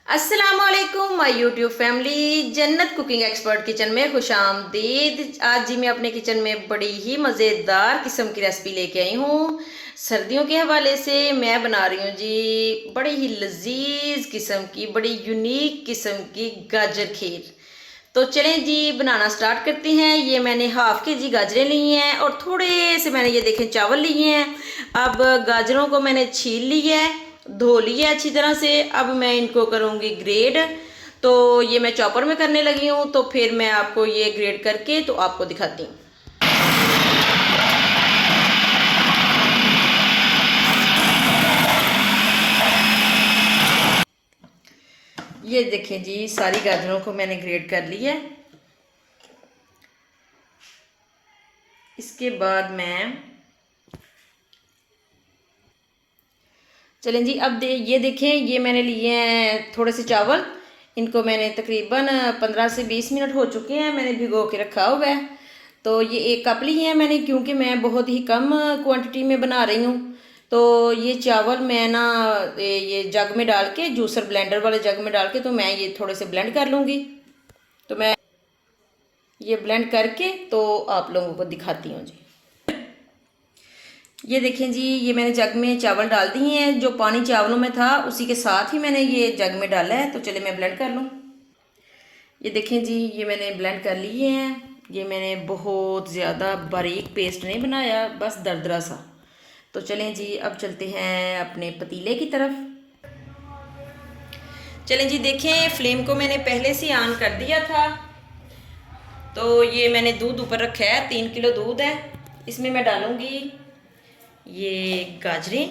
अस्सलामुअलैकुम my YouTube family. जन्नत cooking expert kitchen में खुशामदीद। आज जी मैं अपने किचन में बड़ी ही मज़ेदार किस्म की रेसिपी लेके आई हूँ। सर्दियों के हवाले से मैं बना रही हूँ जी बड़ी ही लजीज किस्म की, बड़ी यूनिक किस्म की गाजर खीर। तो चलें जी बनाना स्टार्ट करते हैं। ये मैंने हाफ के जी गाजरें ली हैं और थोड़े से मैंने ये देखें चावल लिए हैं। अब गाजरों को मैंने छील लिया है, धो लिया है अच्छी तरह से। अब मैं इनको करूँगी ग्रेड। तो ये मैं चॉपर में करने लगी हूँ, तो फिर मैं आपको ये ग्रेड करके तो आपको दिखाती हूँ। ये देखें जी सारी गाजरों को मैंने ग्रेड कर लिया है। इसके बाद मैं चलें जी अब ये देखें, ये मैंने लिए हैं थोड़े से चावल। इनको मैंने तकरीबन 15 से 20 मिनट हो चुके हैं, मैंने भिगो के रखा हुआ है। तो ये एक कप लिए हैं मैंने, क्योंकि मैं बहुत ही कम क्वांटिटी में बना रही हूँ। तो ये चावल मैं ना ये जग में डाल के, जूसर ब्लेंडर वाले जग में डाल के, तो मैं ये थोड़े से ब्लेंड कर लूँगी। तो मैं ये ब्लेंड करके तो आप लोगों को दिखाती हूँ जी। ये देखें जी, ये मैंने जग में चावल डाल दिए हैं। जो पानी चावलों में था उसी के साथ ही मैंने ये जग में डाला है। तो चले मैं ब्लेंड कर लूँ। ये देखें जी, ये मैंने ब्लेंड कर लिए हैं। ये मैंने बहुत ज़्यादा बारीक पेस्ट नहीं बनाया, बस दरदरा सा। तो चलें जी अब चलते हैं अपने पतीले की तरफ। चलें जी, देखें फ्लेम को मैंने पहले से ऑन कर दिया था। तो ये मैंने दूध ऊपर रखा है, 3 किलो दूध है। इसमें मैं डालूँगी ये गाजरें।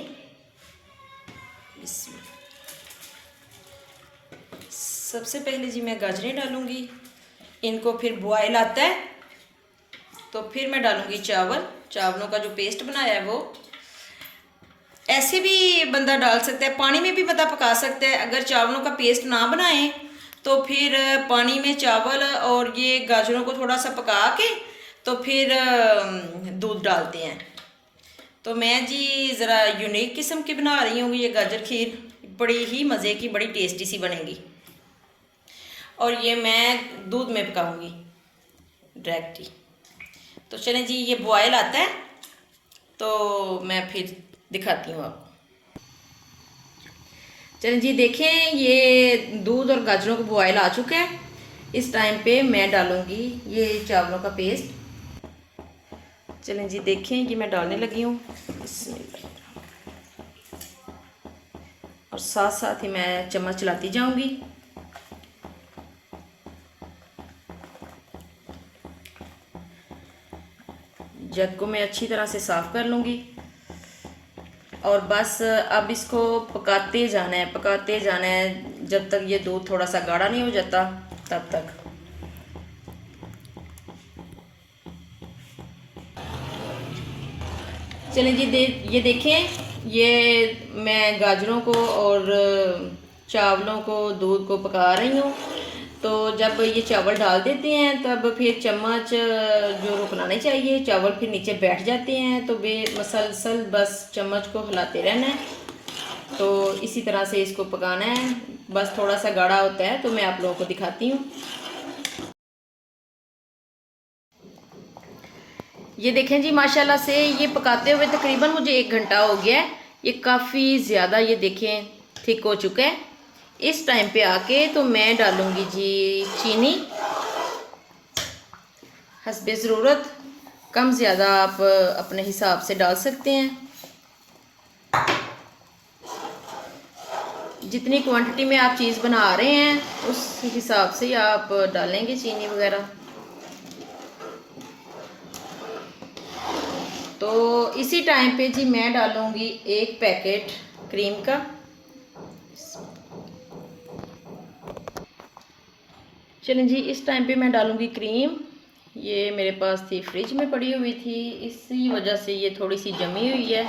सबसे पहले जी मैं गाजरें डालूँगी। इनको फिर बॉयल आता है तो फिर मैं डालूँगी चावल। चावलों का जो पेस्ट बनाया है वो ऐसे भी बंदा डाल सकता है, पानी में भी बंदा पका सकता है। अगर चावलों का पेस्ट ना बनाए तो फिर पानी में चावल और ये गाजरों को थोड़ा सा पका के तो फिर दूध डालते हैं। तो मैं जी ज़रा यूनिक किस्म की बना रही हूँ ये गाजर खीर, बड़ी ही मज़े की, बड़ी टेस्टी सी बनेगी। और ये मैं दूध में पकाऊंगी डायरेक्ट ही। तो चलें जी, ये बॉयल आता है तो मैं फिर दिखाती हूँ आपको। चलें जी, देखें ये दूध और गाजरों को बॉयल आ चुका है। इस टाइम पे मैं डालूँगी ये चावलों का पेस्ट। चलें जी, देखें ये मैं डालने लगी हूँ। और साथ साथ ही मैं चम्मच चलाती जाऊँगी। जग को मैं अच्छी तरह से साफ़ कर लूँगी। और बस अब इसको पकाते जाना है, पकाते जाना है जब तक ये दूध थोड़ा सा गाढ़ा नहीं हो जाता तब तक। चलें जी, ये देखें, ये मैं गाजरों को और चावलों को, दूध को पका रही हूँ। तो जब ये चावल डाल देते हैं तब फिर चम्मच जो रुकना नहीं चाहिए, चावल फिर नीचे बैठ जाते हैं। तो बेमसलसल बस चम्मच को हिलाते रहना है। तो इसी तरह से इसको पकाना है। बस थोड़ा सा गाढ़ा होता है तो मैं आप लोगों को दिखाती हूँ। ये देखें जी, माशाल्लाह से ये पकाते हुए तकरीबन मुझे 1 घंटा हो गया है। ये काफ़ी ज़्यादा ये देखें थिक हो चुका है। इस टाइम पे आके तो मैं डालूँगी जी चीनी हस्बे ज़रूरत। कम ज़्यादा आप अपने हिसाब से डाल सकते हैं। जितनी क्वांटिटी में आप चीज़ बना रहे हैं उस हिसाब से आप डालेंगे चीनी वगैरह। तो इसी टाइम पे जी मैं डालूँगी 1 पैकेट क्रीम का। चलें जी, इस टाइम पे मैं डालूँगी क्रीम। ये मेरे पास थी, फ्रिज में पड़ी हुई थी, इसी वजह से ये थोड़ी सी जमी हुई है।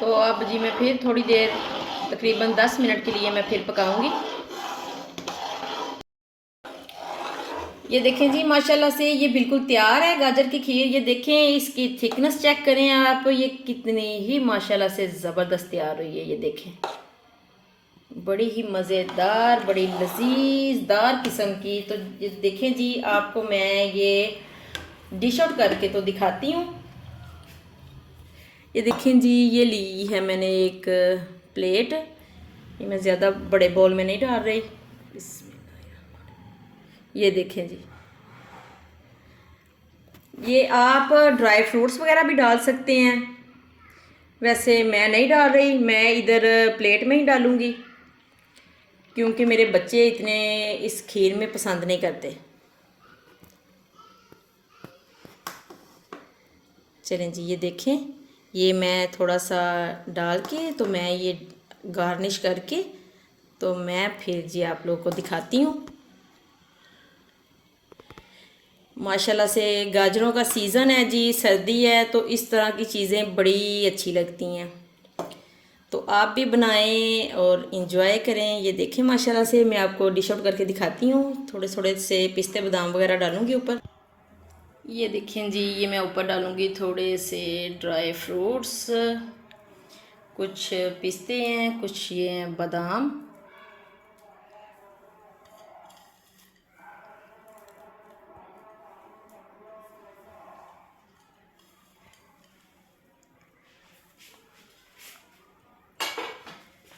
तो अब जी मैं फिर थोड़ी देर तकरीबन 10 मिनट के लिए मैं फिर पकाऊंगी। ये देखें जी माशाल्लाह से ये बिल्कुल तैयार है गाजर की खीर। ये देखें इसकी थिकनेस चेक करें आप, ये कितनी ही माशाल्लाह से ज़बरदस्त तैयार हुई है। ये देखें बड़ी ही मज़ेदार, बड़ी लजीजदार किस्म की। तो ये देखें जी, आपको मैं ये डिश आउट करके तो दिखाती हूँ। ये देखें जी, ये ली है मैंने एक प्लेट। ये मैं ज़्यादा बड़े बाउल में नहीं डाल रही। ये देखें जी, ये आप ड्राई फ्रूट्स वगैरह भी डाल सकते हैं। वैसे मैं नहीं डाल रही, मैं इधर प्लेट में ही डालूँगी क्योंकि मेरे बच्चे इतने इस खीर में पसंद नहीं करते। चलें जी, ये देखें, ये मैं थोड़ा सा डाल के तो मैं ये गार्निश करके तो मैं फिर जी आप लोगों को दिखाती हूँ। माशाल्लाह से गाजरों का सीज़न है जी, सर्दी है, तो इस तरह की चीज़ें बड़ी अच्छी लगती हैं। तो आप भी बनाएं और इंजॉय करें। ये देखें माशाल्लाह से मैं आपको डिश आउट करके दिखाती हूँ। थोड़े थोड़े से पिस्ते बादाम वगैरह डालूँगी ऊपर। ये देखें जी, ये मैं ऊपर डालूँगी थोड़े से ड्राई फ्रूट्स, कुछ पिस्ते हैं, कुछ ये हैं बादाम।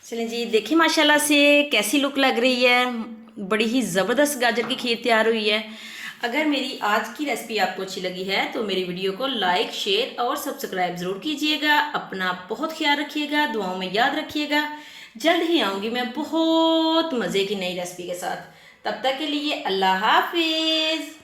चलें जी, देखिए माशाल्लाह से कैसी लुक लग रही है। बड़ी ही ज़बरदस्त गाजर की खीर तैयार हुई है। अगर मेरी आज की रेसिपी आपको अच्छी लगी है तो मेरी वीडियो को लाइक, शेयर और सब्सक्राइब ज़रूर कीजिएगा। अपना बहुत ख्याल रखिएगा, दुआओं में याद रखिएगा। जल्द ही आऊँगी मैं बहुत मज़े की नई रेसिपी के साथ। तब तक के लिए अल्लाह हाफिज़।